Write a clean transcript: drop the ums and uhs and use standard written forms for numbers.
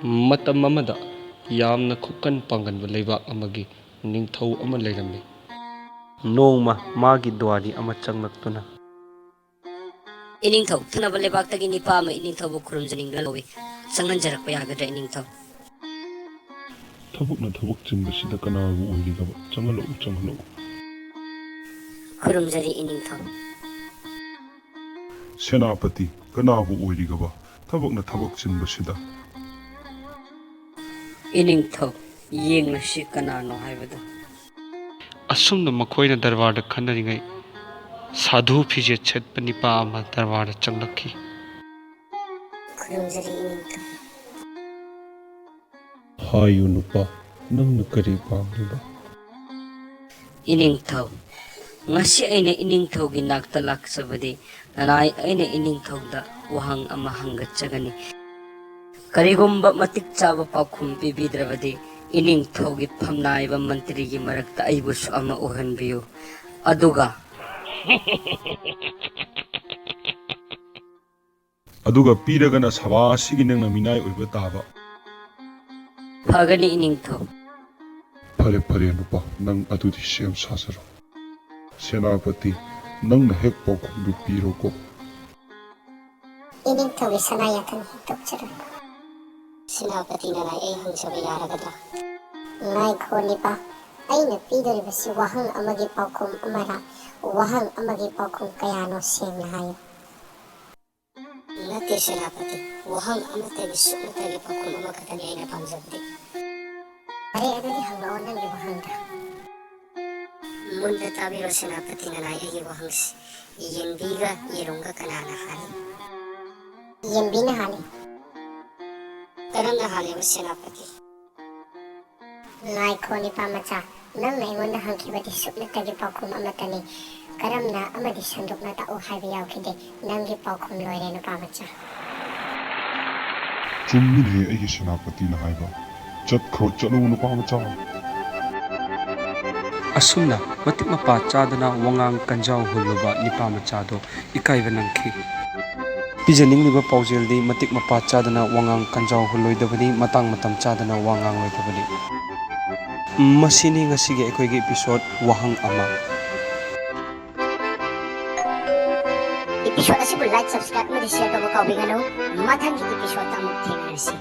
Matam amada yamna khukkan panganba leibak amagi ningthau ama leirammi. Nongma magi dwari ama changlaktuna. Iningthau thanaba lebaktagi nipa ama iningthaubu khurumjaningla lowi. Changhanjarakpa yagadra iningthau. Thabukna thabuk chimbasida kanabu oirigaba changalo. Khurumjari iningthau. Senapati kanabu oirigaba thabukna thabuk chimbasida. Iningthau yenglasi kanano haibada. Asumna makoina darbarda khannaringai sadhu phije chetpa nipa ama darbarda changlakhi. Khurumjari iningthau. Hayu nupa nangna kari pamliba. Iningthau. Ngasi aina iningthaugi nakta laksabadi nanai aina iningthauda wahang ama hangatchagani. Kanagumba matik chaba pakhum pibidravadi iningthaugi phamnaiba mantrigi marakta aibusu ama ohanbiyu. Aduga piragana sabasigi nangna minai oiba taba. Phagani iningthau. Pare nupa nang adudi sem sasaro. Senapati nangna hek pakhumdu piroko. Iningthaugi sanayatan hitokchara. Senapati nanai ai hangsaba yaragadra. Ngaikho nipa aina pidoribasi wahang amagi paukhum amara wahang amagi paukhum kayano sengna hayo. Nate Senapati wahang amatagi sukmatagi paukhum amakatani aina pamjabdi. Are adadi hanglaon nangi wahangda. Munda tabiro Senapati nanai ai wahangsi yembiga yerunga kanana hali. Yembina hali. Karamna hali wa Senapati. Ngaikho nipa macha nangna ingonda hangkibadi sukmatagi paukhum amatani karamna amadi sandukna ta'o haiba yaukide nangi paukhum loire nupa macha. Chummi ai senapati na haiba. Chalo nupa macha. Asumna matik mapa chadana wangang kanjau huluba nipa machado ikaiba nangkhi. Pijaningliba paujeldi matik mapa chadana wangang kanjau huloidabani matang matam chadana wangang loidabani. Masini ngasigi aikoigi episode Wahang Ama. Episode asibu like subscribe mo di share ko kaubingano mathangi episode amuk thengnasi.